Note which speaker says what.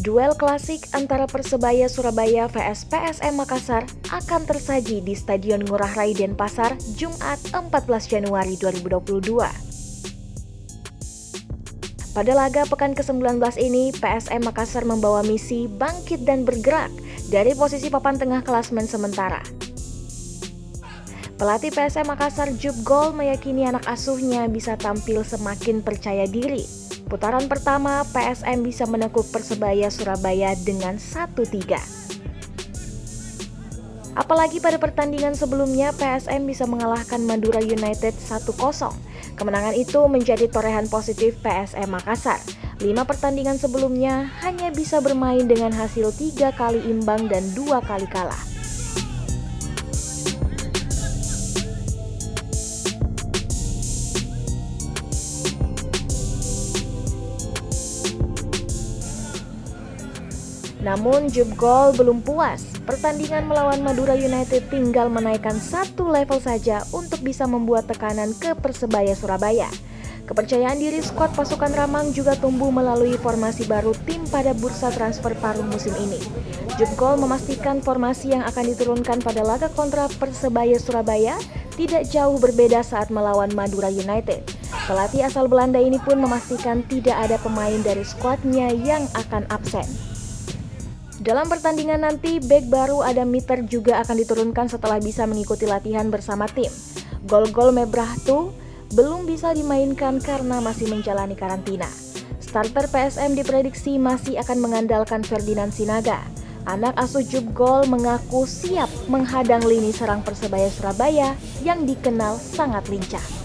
Speaker 1: Duel klasik antara Persebaya Surabaya vs PSM Makassar akan tersaji di Stadion Ngurah Rai Denpasar, Jumat 14 Januari 2022. Pada laga pekan ke-19 ini, PSM Makassar membawa misi bangkit dan bergerak dari posisi papan tengah klasemen sementara. Pelatih PSM Makassar Jupp Gol meyakini anak asuhnya bisa tampil semakin percaya diri. Putaran pertama, PSM bisa menekuk Persebaya Surabaya dengan 1-3. Apalagi pada pertandingan sebelumnya, PSM bisa mengalahkan Madura United 1-0. Kemenangan itu menjadi torehan positif PSM Makassar. 5 pertandingan sebelumnya hanya bisa bermain dengan hasil 3 kali imbang dan 2 kali kalah. Namun Jupp Gol belum puas. Pertandingan melawan Madura United tinggal menaikkan 1 level saja untuk bisa membuat tekanan ke Persebaya Surabaya. Kepercayaan diri skuad pasukan Ramang juga tumbuh melalui formasi baru tim pada bursa transfer paruh musim ini. Jupp Gol memastikan formasi yang akan diturunkan pada laga kontra Persebaya Surabaya tidak jauh berbeda saat melawan Madura United. Pelatih asal Belanda ini pun memastikan tidak ada pemain dari skuadnya yang akan absen. Dalam pertandingan nanti, bek baru Adam Mitter juga akan diturunkan setelah bisa mengikuti latihan bersama tim. Gol-gol Mebrahtu belum bisa dimainkan karena masih menjalani karantina. Starter PSM diprediksi masih akan mengandalkan Ferdinand Sinaga. Anak asuh Jupp Gol mengaku siap menghadang lini serang Persebaya Surabaya yang dikenal sangat lincah.